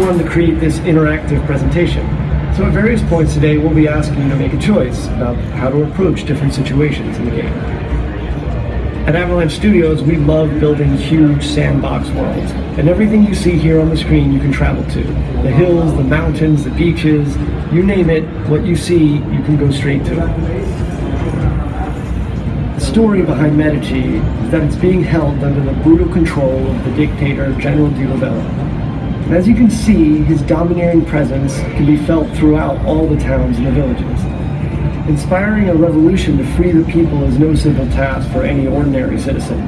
wanted to create this interactive presentation. So at various points today, we'll be asking you to make a choice about how to approach different situations in the game. At Avalanche Studios, we love building huge sandbox worlds, and everything you see here on the screen you can travel to. The hills, the mountains, the beaches, you name it, what you see, you can go straight to. The story behind Medici is that it's being held under the brutal control of the dictator General Di Ravello. And as you can see, his domineering presence can be felt throughout all the towns and the villages. Inspiring a revolution to free the people is no simple task for any ordinary citizen.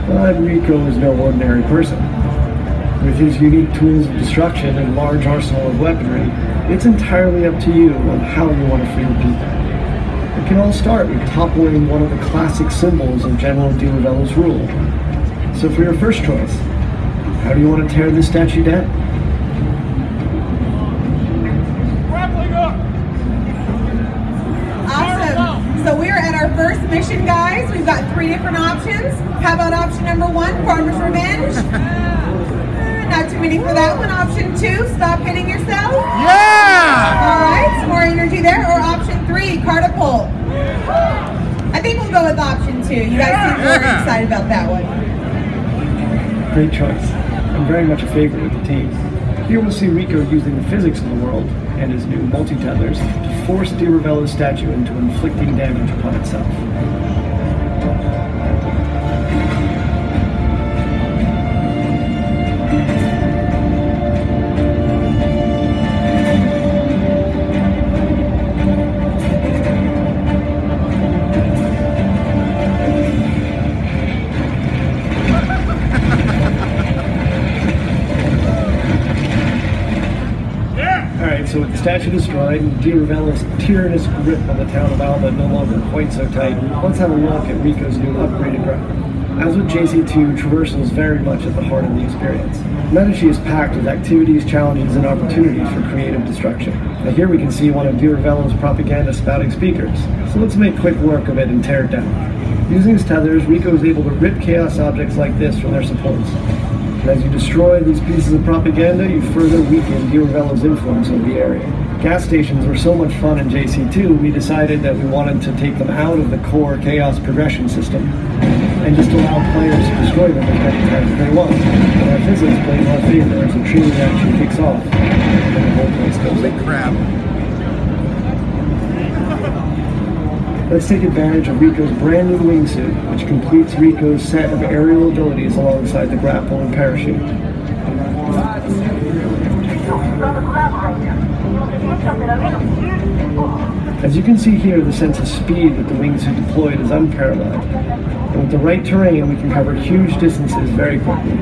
But Rico is no ordinary person. With his unique tools of destruction and large arsenal of weaponry, it's entirely up to you on how you want to free the people. It can all start with toppling one of the classic symbols of General Di Ravello's rule. So for your first choice, how do you want to tear this statue down? So we are at our first mission, guys. We've got 3 different options. How about option number 1, Farmer's Revenge? Not too many for that one. Option 2, stop hitting yourself. Yeah! All right, some more energy there. Or option 3, catapult. I think we'll go with option 2. You guys seem more excited about that one. Great choice. I'm very much a favorite with the team. Here we'll see Rico using the physics of the world and his new multi-tethers to force Di Ravello's statue into inflicting damage upon itself. So with the statue destroyed and Di Ravello's tyrannous grip on the town of Alba no longer quite so tight, let's have a look at Rico's new upgraded grapple. As with JC2, traversal is very much at the heart of the experience. Medici is packed with activities, challenges, and opportunities for creative destruction. Now here we can see one of Di Ravello's propaganda spouting speakers. So let's make quick work of it and tear it down. Using his tethers, Rico is able to rip chaos objects like this from their supports. And as you destroy these pieces of propaganda, you further weaken Di Ravello's influence over the area. Gas stations were so much fun in JC2, we decided that we wanted to take them out of the core chaos progression system and just allow players to destroy them as many times as they want. And our physics play in our favor as the training action kicks off and the whole place goes Holy up. crap. Let's take advantage of Rico's brand new wingsuit, which completes Rico's set of aerial abilities alongside the grapple and parachute. As you can see here, the sense of speed with the wingsuit deployed is unparalleled. And with the right terrain, we can cover huge distances very quickly.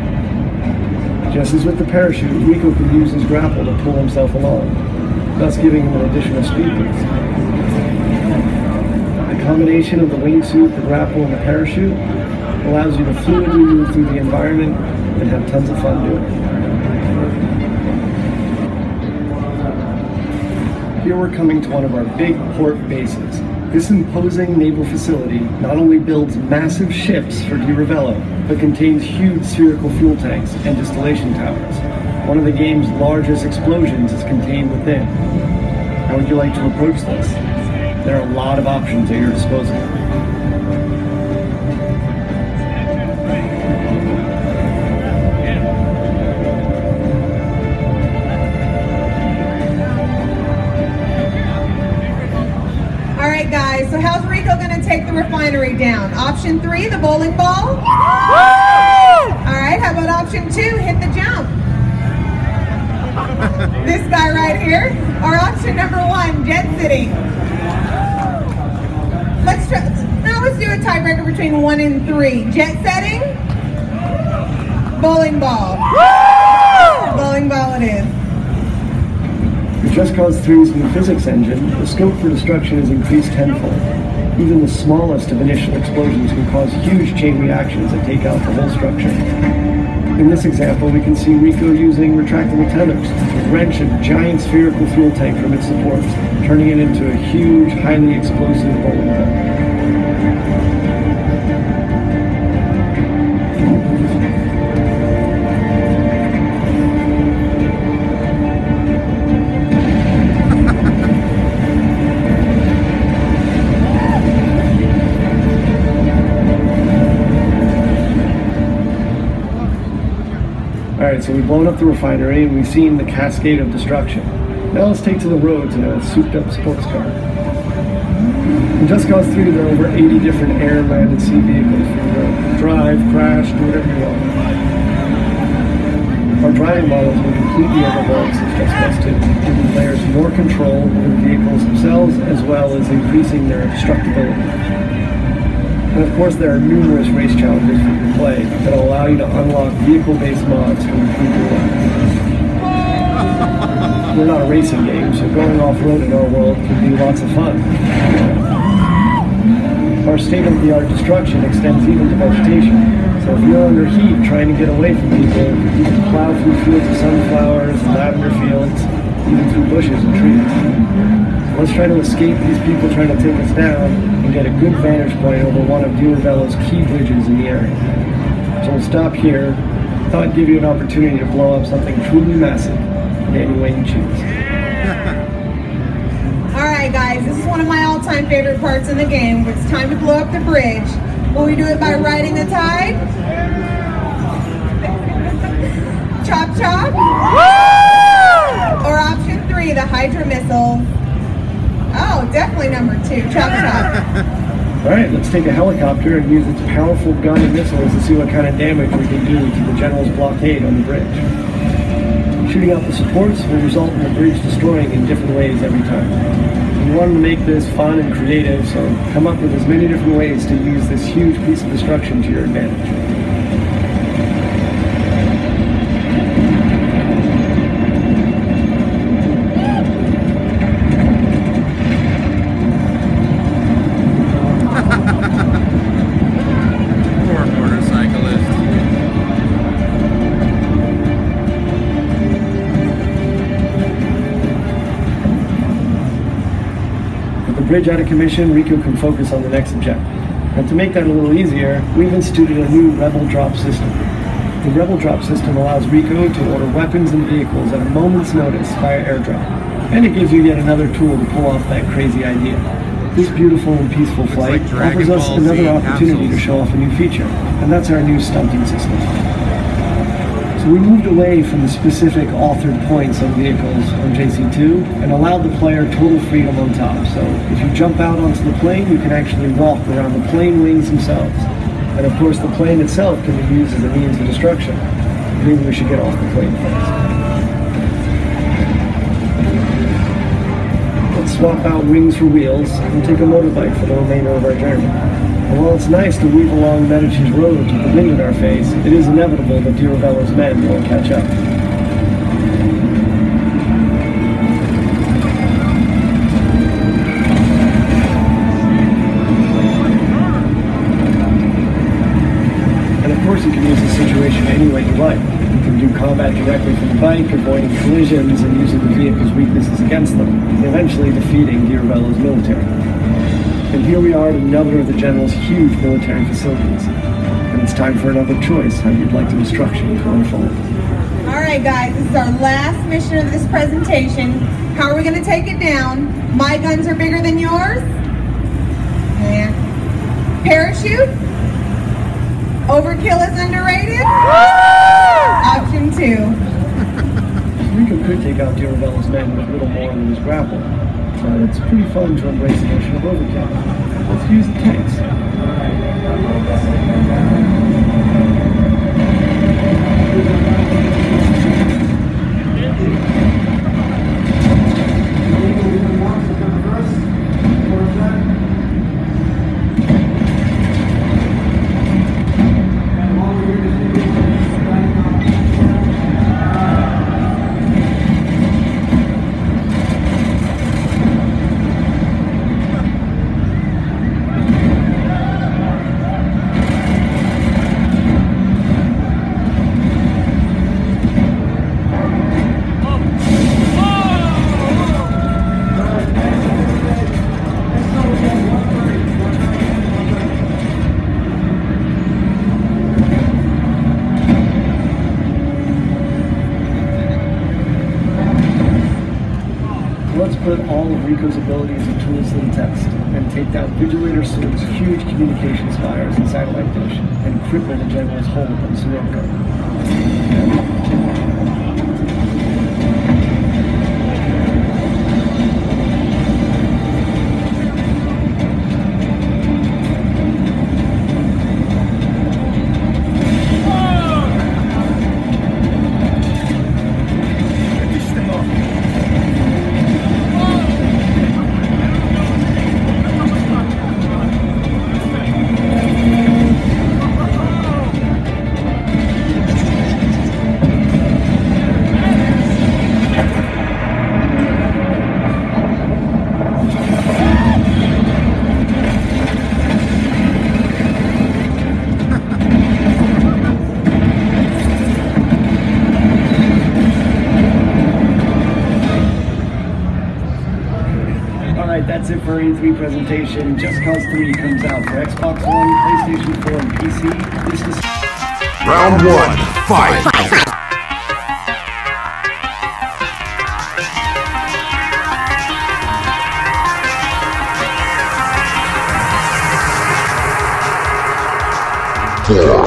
Just as with the parachute, Rico can use his grapple to pull himself along, thus giving him an additional speed boost. The combination of the wingsuit, the grapple, and the parachute allows you to fluidly move through the environment and have tons of fun doing it. Here we're coming to one of our big port bases. This imposing naval facility not only builds massive ships for Di Ravello, but contains huge spherical fuel tanks and distillation towers. One of the game's largest explosions is contained within. How would you like to approach this? There are a lot of options at your disposal. Alright guys, so how's Rico going to take the refinery down? Option 3, the bowling ball? Alright, how about option 2, hit the jump? This guy right here? Or option number 1, jet setting? Let's do a tiebreaker between 1 and 3. Jet setting? Bowling ball. Bowling ball it is. With Just Cause 3's new physics engine, the scope for destruction is increased tenfold. Even the smallest of initial explosions can cause huge chain reactions that take out the whole structure. In this example, we can see Rico using retractable tethers to wrench a giant spherical fuel tank from its supports, turning it into a huge, highly explosive bowling ball. Alright, so we've blown up the refinery and we've seen the cascade of destruction. Now let's take to the roads in a souped up sports car. In Just Cause 3, there are over 80 different air, land, and sea vehicles for you to drive, crash, do whatever you want. Our driving models were completely overhauled since Just Cause 2, giving players more control over the vehicles themselves, as well as increasing their destructibility. And of course, there are numerous race challenges for you to play that will allow you to unlock vehicle-based mods to improve your life. We're not a racing game, so going off-road in our world can be lots of fun. Our state-of-the-art destruction extends even to vegetation. So if you're under heat trying to get away from people, you can plow through fields of sunflowers, lavender fields, even through bushes and trees. Let's try to escape these people trying to take us down and get a good vantage point over one of Duravello's key bridges in the area. So we'll stop here. Thought I'd give you an opportunity to blow up something truly massive in any way you choose. Alright guys, this is one of my all-time favorite parts in the game. It's time to blow up the bridge. Will we do it by riding the tide? Chop chop? Or option 3, the Hydra Missile. Oh, definitely number 2, chop chop. Alright, let's take a helicopter and use its powerful gun and missiles to see what kind of damage we can do to the general's blockade on the bridge. Shooting out the supports will result in the bridge destroying in different ways every time. We wanted to make this fun and creative, so come up with as many different ways to use this huge piece of destruction to your advantage. Bridge out of commission, Rico can focus on the next objective. And to make that a little easier, we've instituted a new Rebel Drop system. The Rebel Drop system allows Rico to order weapons and vehicles at a moment's notice via airdrop. And it gives you yet another tool to pull off that crazy idea. This beautiful and peaceful flight offers us another opportunity to show off a new feature, and that's our new stunting system. So we moved away from the specific authored points on vehicles on JC2 and allowed the player total freedom on top. So if you jump out onto the plane, you can actually walk around the plane wings themselves. And of course the plane itself can be used as a means of destruction. Maybe we should get off the plane first. Let's swap out wings for wheels and take a motorbike for the remainder of our journey. And while it's nice to weave along Medici's road with the wind in our face, it is inevitable that Duravello's men won't catch up. And of course you can use this situation any way you like. You can do combat directly from the bike, avoiding collisions and using the vehicle's weaknesses against them, and eventually defeating Duravello's military. And here we are at another of the General's huge military facilities. And it's time for another choice how you'd like the destruction to unfold. Alright guys, this is our last mission of this presentation. How are we going to take it down? My guns are bigger than yours? Yeah. Parachute? Overkill is underrated? Option 2. Rico could take out Duravello's men with little more than his grapple. But it's pretty fun to embrace the notion of overkill. Let's use the tanks. Let's put all of Rico's abilities and tools to the test, and take down Vigilator Soul's huge communication spires and satellite dish, and cripple the General's hold on Sirocco. That's it for our E3 presentation. Just Cause 3 comes out for Xbox One, PlayStation 4, and PC. This is Round 1, fight! Yeah.